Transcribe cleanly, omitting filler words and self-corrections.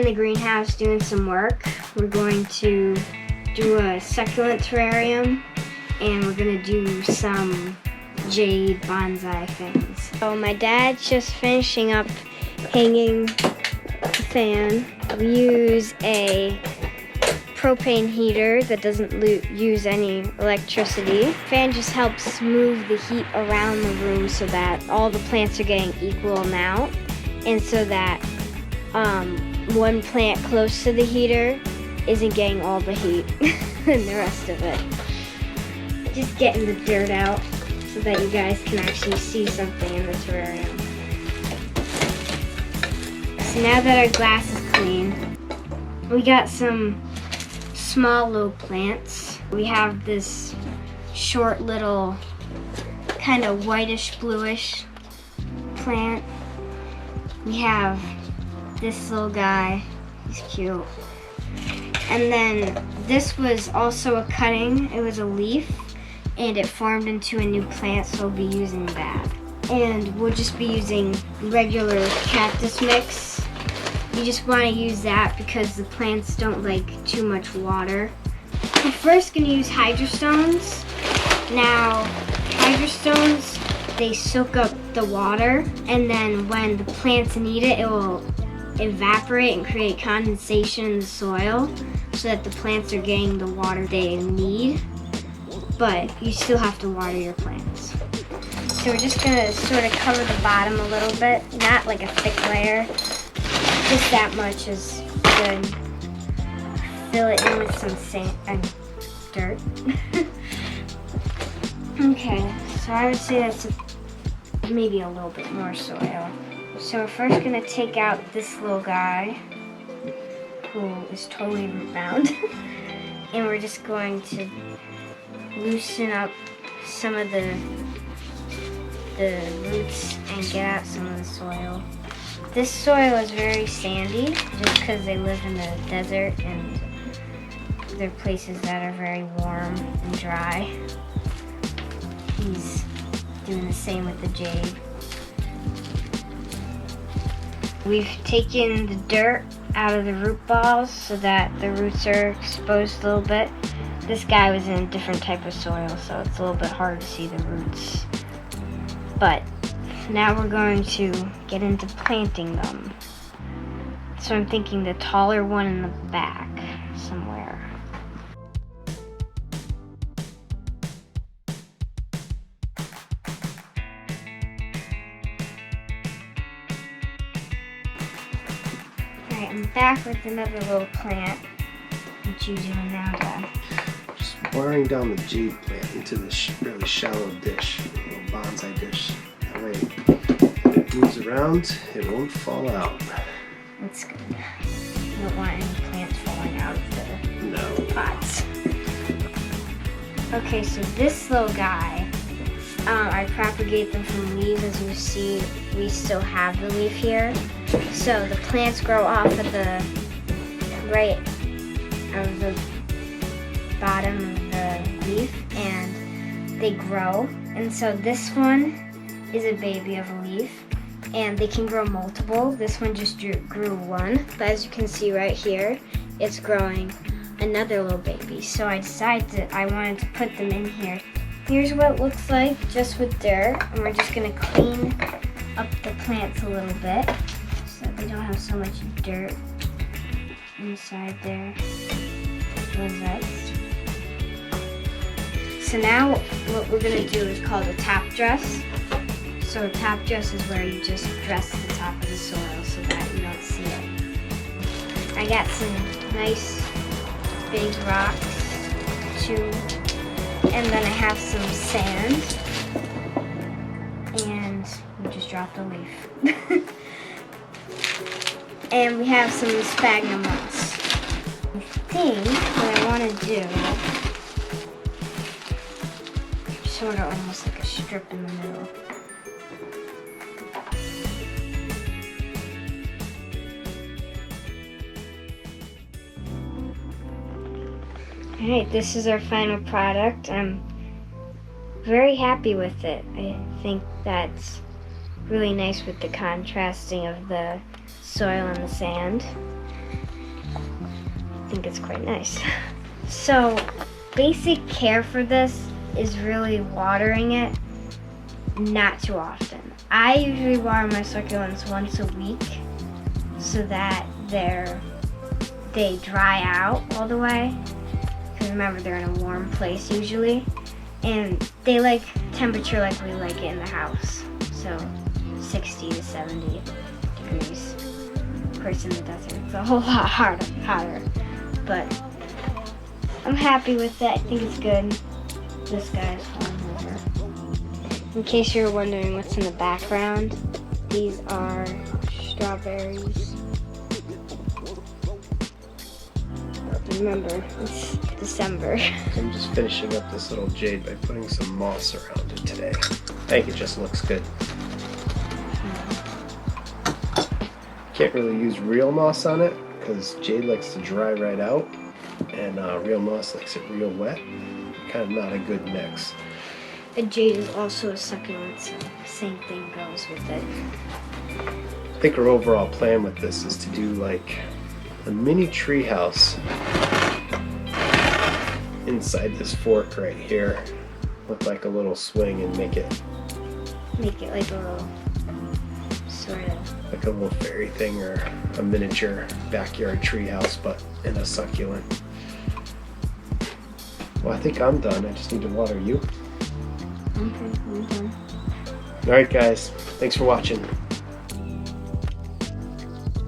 the greenhouse doing some work. We're going to do a succulent terrarium, and we're going to do some jade bonsai things. So my dad's just finishing up hanging the fan. We use a propane heater that doesn't use any electricity. The fan just helps move the heat around the room so that all the plants are getting equal amount, and so that one plant close to the heater isn't getting all the heat and the rest of it. Just getting the dirt out so that you guys can actually see something in the terrarium. So now that our glass is clean, we got some small low plants. We have this short little kind of whitish bluish plant. We have this little guy, he's cute. And then this was also a cutting, it was a leaf, and it formed into a new plant, so we'll be using that. And we'll just be using regular cactus mix. You just want to use that because the plants don't like too much water. We're first going to use hydrostones. Now, hydrostones, they soak up the water, and then when the plants need it, it will evaporate and create condensation in the soil so that the plants are getting the water they need, but you still have to water your plants. So we're just going to sort of cover the bottom a little bit, not like a thick layer, just that much is good. Fill it in with some sand and dirt. Okay, so I would say that's maybe a little bit more soil. So we're first going to take out this little guy, who is totally root bound, and we're just going to loosen up some of the roots and get out some of the soil. This soil is very sandy just because they live in the desert and they're places that are very warm and dry. He's doing the same with the jade. We've taken the dirt out of the root balls so that the roots are exposed a little bit. This guy was in a different type of soil, so it's a little bit hard to see the roots. But now we're going to get into planting them. So I'm thinking the taller one in the back somewhere. Alright, I'm back with another little plant. What you doing now, Dad? Just watering down the jade plant into this really shallow dish, a little bonsai dish. That way, when it moves around, it won't fall out. That's good. You don't want any plants falling out of the pots. Okay, so this little guy, I propagate them from leaves. As you see, we still have the leaf here. So the plants grow off of the right of the bottom of the leaf, and they grow. And so this one is a baby of a leaf, and they can grow multiple. This one just grew one, but as you can see right here, it's growing another little baby. So I decided that I wanted to put them in here. Here's what it looks like just with dirt, and we're just gonna clean up the plants a little bit so that they don't have so much dirt inside there. So now what we're gonna do is called a top dress. So a top dress is where you just dress the top of the soil so that you don't see it. I got some nice big rocks too, and then I have some sand, and we just dropped a leaf. And we have some sphagnum moss. I think what I want to do, sort of almost like a strip in the middle. Alright, this is our final product. I'm very happy with it. I think that's really nice with the contrasting of the soil and the sand. think it's quite nice. So basic care for this is really watering it, not too often. I usually water my succulents once a week so that they dry out all the way. Because remember, they're in a warm place usually. And they like temperature like we like it in the house. So 60 to 70 degrees. Of course in the desert it's a whole lot hotter. But I'm happy with it. I think it's good. This guy's falling over. In case you're wondering what's in the background, these are strawberries. Remember, it's December. I'm just finishing up this little jade by putting some moss around it today. I think it just looks good. Can't really use real moss on it because jade likes to dry right out, and real moss likes it real wet. Kind of not a good mix. A jade is also a succulent, so same thing goes with it. I think our overall plan with this is to do like a mini tree house inside this fork right here with like a little swing and make it like a little sort of like a little fairy thing or a miniature backyard tree house, but in a succulent. Well, I think I'm done. I just need to water you. Okay, I'm done. Alright guys, thanks for watching.